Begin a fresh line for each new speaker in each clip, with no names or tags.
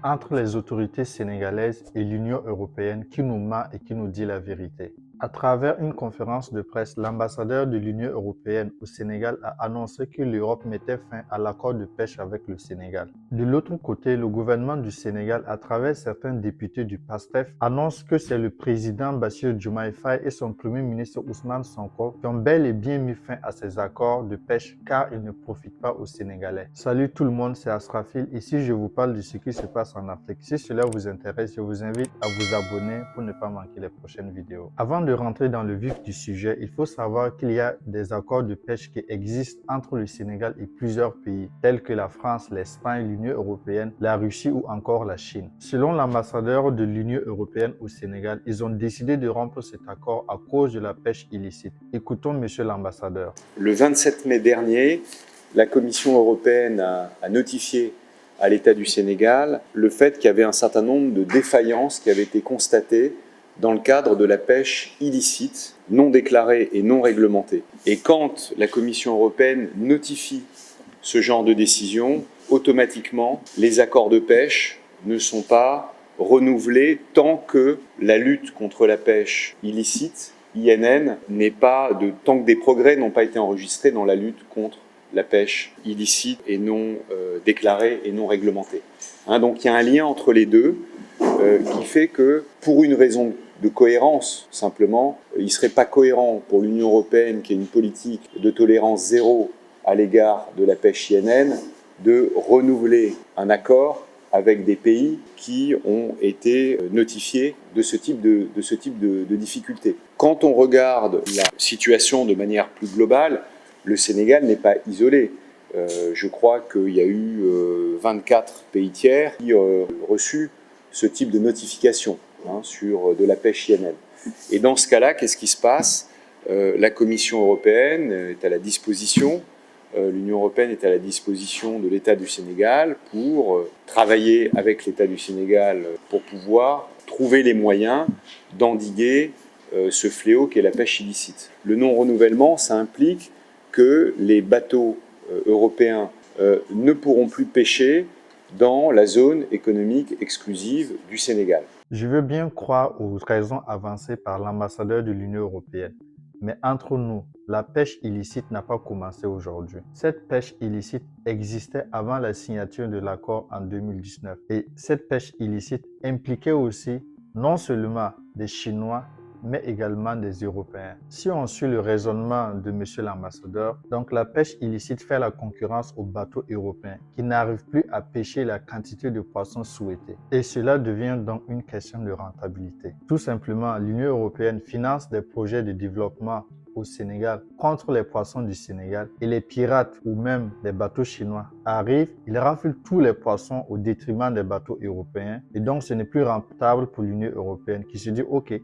entre les autorités sénégalaises et l'Union européenne qui nous ment et qui nous dit la vérité. À travers une conférence de presse, l'ambassadeur de l'Union européenne au Sénégal a annoncé que l'Europe mettait fin à l'accord de pêche avec le Sénégal. De l'autre côté, le gouvernement du Sénégal, à travers certains députés du PASTEF, annonce que c'est le président Bassirou Diomaye Faye et son premier ministre Ousmane Sonko qui ont bel et bien mis fin à ces accords de pêche car ils ne profitent pas aux Sénégalais. Salut tout le monde, c'est Asrafil. Ici, je vous parle de ce qui se passe en Afrique. Si cela vous intéresse, je vous invite à vous abonner pour ne pas manquer les prochaines vidéos. Avant de rentrer dans le vif du sujet, il faut savoir qu'il y a des accords de pêche qui existent entre le Sénégal et plusieurs pays, tels que la France, l'Espagne, l'Union européenne, la Russie ou encore la Chine. Selon l'ambassadeur de l'Union européenne au Sénégal, ils ont décidé de rompre cet accord à cause de la pêche illicite. Écoutons monsieur l'ambassadeur.
Le 27 mai dernier, la Commission européenne a notifié à l'État du Sénégal le fait qu'il y avait un certain nombre de défaillances qui avaient été constatées dans le cadre de la pêche illicite, non déclarée et non réglementée. Et quand la Commission européenne notifie ce genre de décision, automatiquement, les accords de pêche ne sont pas renouvelés tant que la lutte contre la pêche illicite, INN, tant que des progrès n'ont pas été enregistrés dans la lutte contre la pêche illicite et non déclarée et non réglementée. Donc il y a un lien entre les deux qui fait que, pour une raison de cohérence, simplement, il ne serait pas cohérent pour l'Union européenne, qui a une politique de tolérance zéro à l'égard de la pêche INN, de renouveler un accord avec des pays qui ont été notifiés de ce type de difficultés. Quand on regarde la situation de manière plus globale, le Sénégal n'est pas isolé. Je crois qu'il y a eu 24 pays tiers qui ont reçu ce type de notification sur de la pêche INN. Et dans ce cas-là, qu'est-ce qui se passe? La Commission européenne est à la disposition, l'Union européenne est à la disposition de l'État du Sénégal pour travailler avec l'État du Sénégal pour pouvoir trouver les moyens d'endiguer ce fléau qu'est la pêche illicite. Le non-renouvellement, ça implique que les bateaux européens ne pourront plus pêcher dans la zone économique exclusive du Sénégal.
Je veux bien croire aux raisons avancées par l'ambassadeur de l'Union européenne. Mais entre nous, la pêche illicite n'a pas commencé aujourd'hui. Cette pêche illicite existait avant la signature de l'accord en 2019. Et cette pêche illicite impliquait aussi non seulement des Chinois, mais également des Européens. Si on suit le raisonnement de monsieur l'ambassadeur, donc la pêche illicite fait la concurrence aux bateaux européens qui n'arrivent plus à pêcher la quantité de poissons souhaitée. Et cela devient donc une question de rentabilité. Tout simplement, l'Union européenne finance des projets de développement au Sénégal contre les poissons du Sénégal et les pirates ou même des bateaux chinois arrivent, ils raflent tous les poissons au détriment des bateaux européens et donc ce n'est plus rentable pour l'Union européenne qui se dit ok,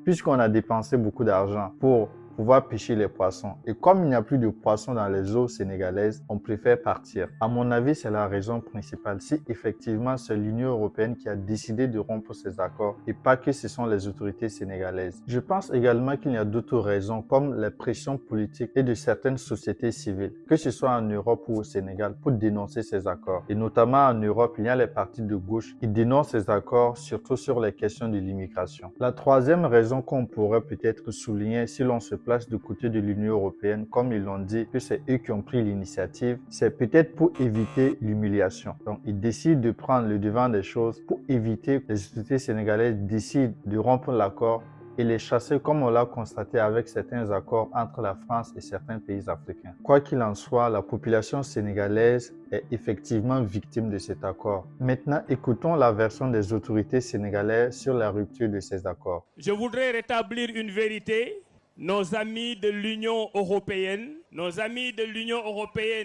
puisqu'on a dépensé beaucoup d'argent pour pouvoir pêcher les poissons. Et comme il n'y a plus de poissons dans les eaux sénégalaises, on préfère partir. À mon avis, c'est la raison principale. Si effectivement c'est l'Union européenne qui a décidé de rompre ces accords et pas que ce sont les autorités sénégalaises. Je pense également qu'il y a d'autres raisons comme les pressions politiques et de certaines sociétés civiles, que ce soit en Europe ou au Sénégal, pour dénoncer ces accords. Et notamment en Europe, il y a les partis de gauche qui dénoncent ces accords, surtout sur les questions de l'immigration. La troisième raison qu'on pourrait peut-être souligner si l'on se place du côté de l'Union européenne, comme ils l'ont dit, que c'est eux qui ont pris l'initiative, c'est peut-être pour éviter l'humiliation. Donc, ils décident de prendre le devant des choses pour éviter que les autorités sénégalaises décident de rompre l'accord et les chasser comme on l'a constaté avec certains accords entre la France et certains pays africains. Quoi qu'il en soit, la population sénégalaise est effectivement victime de cet accord. Maintenant, écoutons la version des autorités sénégalaises sur la rupture de ces accords.
Je voudrais rétablir une vérité. Nos amis de l'Union européenne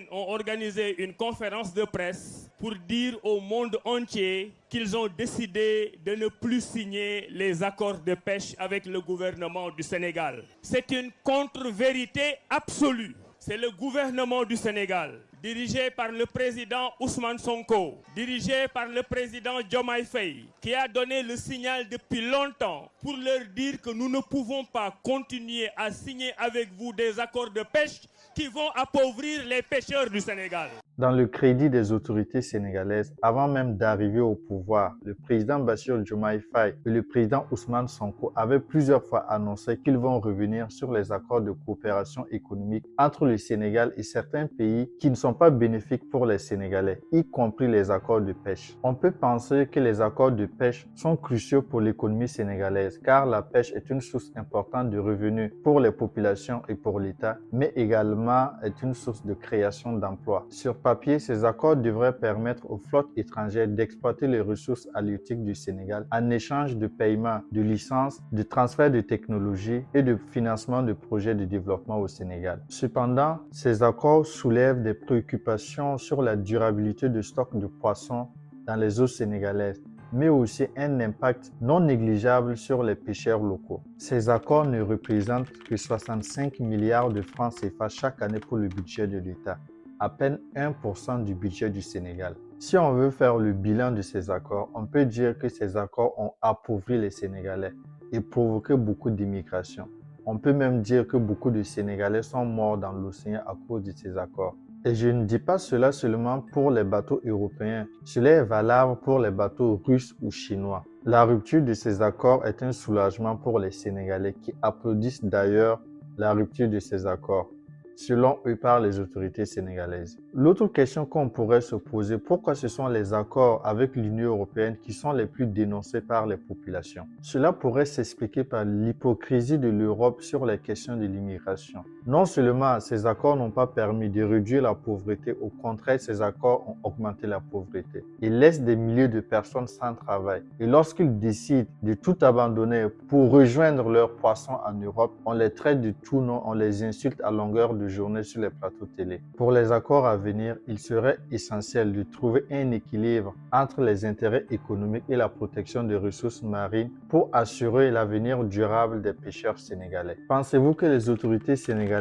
ont organisé une conférence de presse pour dire au monde entier qu'ils ont décidé de ne plus signer les accords de pêche avec le gouvernement du Sénégal. C'est une contre-vérité absolue. C'est le gouvernement du Sénégal, dirigé par le président Ousmane Sonko, dirigé par le président Diomaye Faye, qui a donné le signal depuis longtemps pour leur dire que nous ne pouvons pas continuer à signer avec vous des accords de pêche qui vont appauvrir les pêcheurs du Sénégal.
Dans le crédit des autorités sénégalaises, avant même d'arriver au pouvoir, le président Bassirou Diomaye Faye et le président Ousmane Sonko avaient plusieurs fois annoncé qu'ils vont revenir sur les accords de coopération économique entre le Sénégal et certains pays qui ne sont pas bénéfiques pour les Sénégalais, y compris les accords de pêche. On peut penser que les accords de pêche sont cruciaux pour l'économie sénégalaise car la pêche est une source importante de revenus pour les populations et pour l'État, mais également est une source de création d'emplois. Sur papier, ces accords devraient permettre aux flottes étrangères d'exploiter les ressources halieutiques du Sénégal en échange de paiements, de licences, de transferts de technologies et de financement de projets de développement au Sénégal. Cependant, ces accords soulèvent des préoccupations sur la durabilité de stocks de poissons dans les eaux sénégalaises, mais aussi un impact non négligeable sur les pêcheurs locaux. Ces accords ne représentent que 65 milliards de francs CFA chaque année pour le budget de l'État, à peine 1% du budget du Sénégal. Si on veut faire le bilan de ces accords, on peut dire que ces accords ont appauvri les Sénégalais et provoqué beaucoup d'immigration. On peut même dire que beaucoup de Sénégalais sont morts dans l'océan à cause de ces accords. Et je ne dis pas cela seulement pour les bateaux européens, cela est valable pour les bateaux russes ou chinois. La rupture de ces accords est un soulagement pour les Sénégalais qui applaudissent d'ailleurs la rupture de ces accords, selon eux par les autorités sénégalaises. L'autre question qu'on pourrait se poser, pourquoi ce sont les accords avec l'Union européenne qui sont les plus dénoncés par les populations? Cela pourrait s'expliquer par l'hypocrisie de l'Europe sur les questions de l'immigration. Non seulement ces accords n'ont pas permis de réduire la pauvreté, au contraire, ces accords ont augmenté la pauvreté. Ils laissent des milliers de personnes sans travail. Et lorsqu'ils décident de tout abandonner pour rejoindre leurs poissons en Europe, on les traite de tout nom, on les insulte à longueur de journée sur les plateaux télé. Pour les accords à venir, il serait essentiel de trouver un équilibre entre les intérêts économiques et la protection des ressources marines pour assurer l'avenir durable des pêcheurs sénégalais. Pensez-vous que les autorités sénégalaises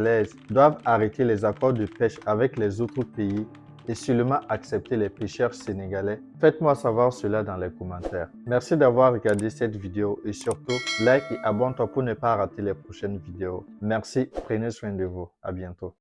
doivent arrêter les accords de pêche avec les autres pays et seulement accepter les pêcheurs sénégalais? Faites-moi savoir cela dans les commentaires. Merci d'avoir regardé cette vidéo et surtout, like et abonne-toi pour ne pas rater les prochaines vidéos. Merci, prenez soin de vous. À bientôt.